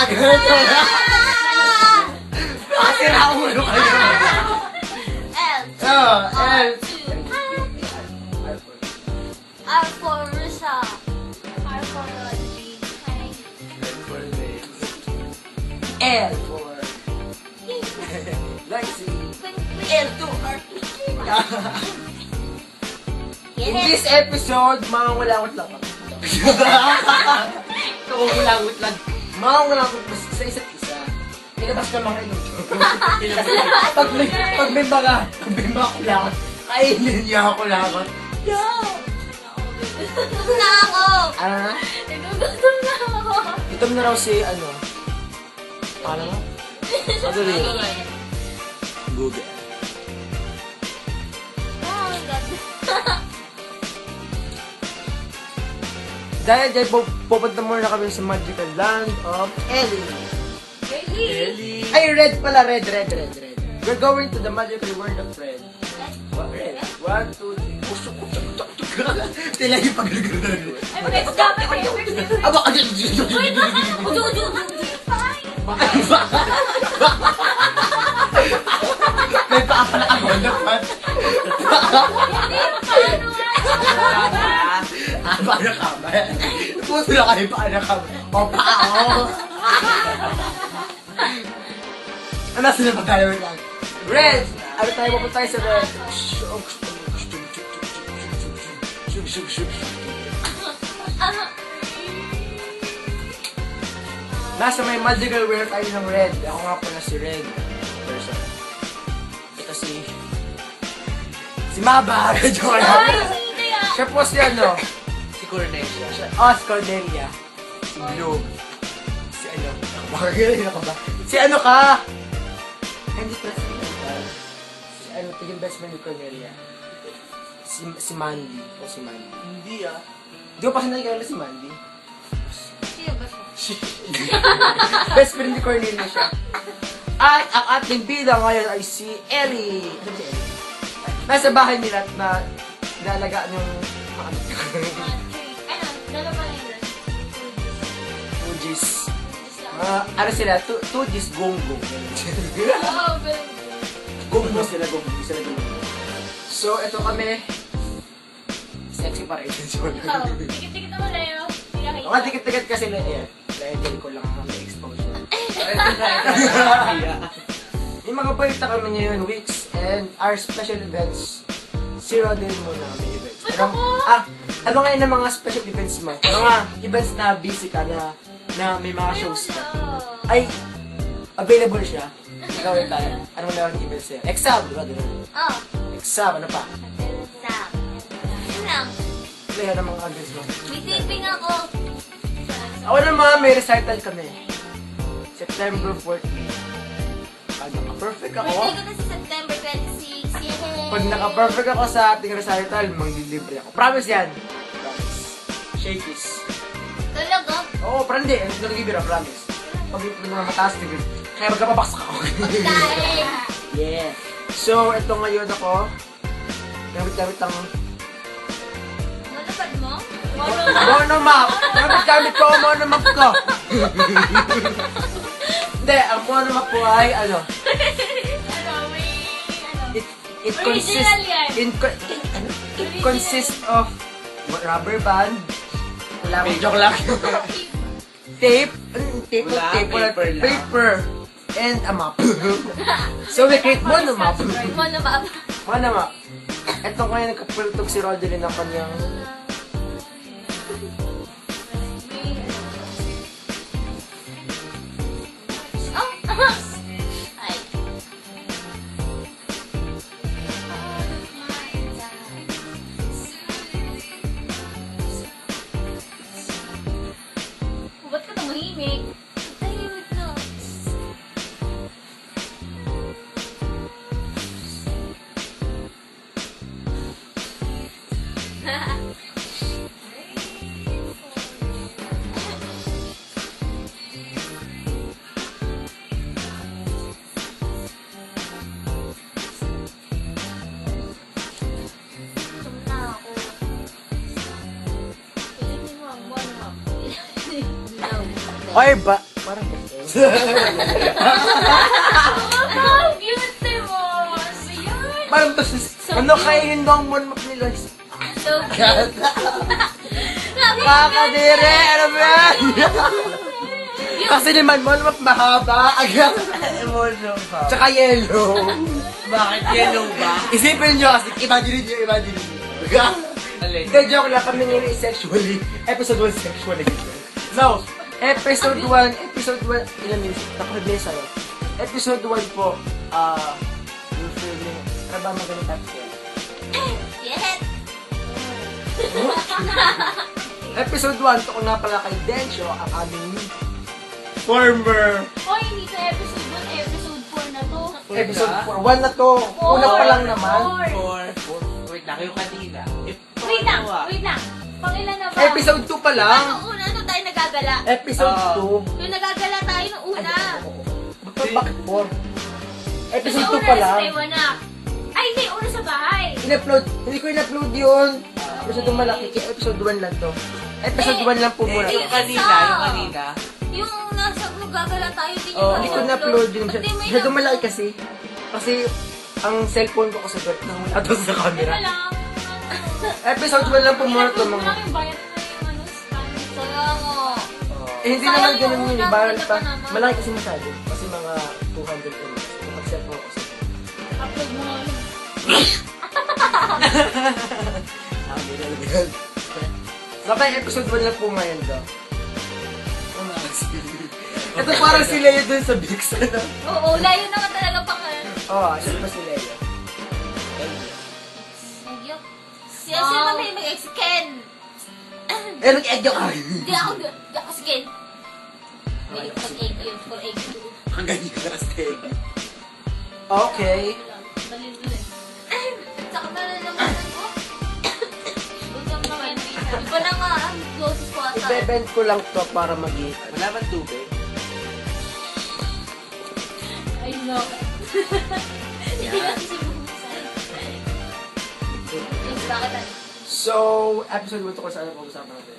Ganito na. Kasi naulo kayo. L. Oh, L. R for Russia. R for Rodney. L for Lexi. L to R. In this episode, mangungulangot lang kami. Mangungulangot lang. Mangungulangot sa isa't isa. Pinabas na mga ino. Pag may mga kulangot, kainin niya ako langot. Yo! Gutom na ako! Ano na? Nagugutom na ako! Ito na raw si ano? Ano mo? Madali. Google. Oh my God. Dahil pupunta muna kami sa magical land of Ellie. Really? Ay, red pala. Red. We're going to the magical world of red. What, red? 1, 2, 3. Pusok ko. Tila yung pag-gagawin. Ay, mag-example kayo. Aba, Wait, udu. may paa pala ako naman. Paano ka ba? Puso lang kayo, paano ka ba? O, paa ako. Ano sila pagkalaman lang? Red! Ano tayo pupunta tayo sa red? Nasa may magical world tayo ng red. Ako nga pala si red person. Ito si Maba. Joke lang. Ay, hindi ah. Siya po si ano? Si Cornelia. Si Cornelia. Si Blue. Si ano? Bakit ka ba? Si ano ka? Hindi pala si ano. Si ano, ito yung best friend ni Cornelia. Si Mandy. O si Mandy. Hindi ah. Di ko pa siya nakikilala si Mandy. Sino ba siya? Best friend ni Cornelia siya. At ang ating bida ngayon ay si Ellie. Ano si Ellie? Nasa bahay nila na nilalagaan yung mga anak niya. Ano? Dala pa lang yun. 2Gs. Ano sila? 2Gs gongo. Oh, baby. Gongo sila, gongo. So, ito kami. Sexy pa rin. Ikaw, tikit-tikit naman Leo. Hindi Mga tikit-tikit kasi na eh. Dahil ko lang ang exposure. Yung mga balita kami ngayon, weeks, and our special events. Zero din muna may events. Ba't ako? Ano nga yun ang mga special events mo? Ano nga, events na busy ka na may mga shows ka. Ay, available siya. Ikaw yung kaya. Ano mo naman yung events niya? Exam, di ba? Oh. Exam, ano pa? Stop. Yun lang. Play ng mga events mo. May taping ako. Ako naman, may recital kami. September 14. Pag naka-perfect ako, Birthday ko na sa September 26. Yay! pag naka-perfect ako sa ating recital, manglilibre ako. Promise yan. Promise. Shakies. Talaga? Oo, pero hindi. Nagbibira, promise. Pag ito mga mataas, nagbibira. Kaya magkapapaksak ako. Dahil. Yeah. So, ito ngayon ako. Gamit-gamit ang Malapad mo? monomap. Gamit-gamit ko ang monomap ko. Hindi, ang monomap ko ay ano. Ano, may... Ano? It Original yan. It consists of rubber band. Wala akong joke lang. Tape. Wala, paper lang. Paper. And a map. So we create monomap. Monomap. Monomap. Ito ngayon nagkapultog si Rodeline ng kanyang Oh! Ay. Ba't ka tumahimik? Tahimik na. Ay, ba? Parang ba? Ang cute mo! Ano yan? Parang to ano kainin daw ang monmok ni Lois? So cute! Kakadire! Ano ba yan? Kasi naman monmok mahaba. Agad. Emotion pa. Tsaka yellow. Bakit yellow ba? Isipin nyo kasi, imagine nyo. Alin? Hindi, joke lang. Kami ngayon is sexually. Episode 1 sexual edition. So, episode 1, ilan minutes? Nakarad minutes sa'yo. Episode 1 po, yung feeling, ano ba magaling tapos yan? Yes! Episode 1, ito ko nga pala kay Densyo, ang aming former. Hoy, hindi sa episode 1, episode 4 na to. Episode 4, 1 na to. Una pa lang naman. Four. Wait lang, yung kanina. Wait lang. Pangilan na ba? Episode 2 pa Diba lang. nung una, nung tayo nagagala? Episode 2. Yung nagagala tayo nung una. Bakit 4? Kasi Episode 2 una pa sa lang. Taiwanak. Ay, hindi. Una sa bahay. In-upload. Hindi ko in-upload yun. Episode 2 malaki. Kaya episode 1 lang to. Episode 1 lang po muna. Yung kanina, yung kanina. Yung nasa nagagala tayo, hindi Oh, hindi ko na-upload yun. Ba't di mo Masyado in-upload? malaki kasi. Kasi, ang cellphone ko kasi birth nang wala doon sa Teka camera. lang. Episode 1 lang po muna to mga. Yung bayad na yung ano, stand. Sayang mo. Eh, hindi Sayang naman yung ganun yun. una, Baral maganda pa. pa naman. Malaki kasi masyado. Kasi mga 200 ml. Kapag cellphone ko kasi. Upload mo nga yun. Baka episode 1 lang po ngayon daw. Ito parang si Leo dun sa Bix. Ano? Oo, layo naman talaga pa ka. Oo, siya pa si Leo. Nagyok. Siya naman tayo mag-ex-Ken. Eh, nag-egg ka. Hindi ako si Ken. Hindi ko pag-egg yun for egg. Ang ganyan ka na steak. Okay. Saka na naman ako. Gutom naman. Iba na nga ang closest ko ata. Ibebend ko lang to para mag-eat. Wala man tubig. Ay, no. Hindi na kasi bubuksan. Yes, bakit ano? So, episode 1 to kung saan ang pag-usapan natin.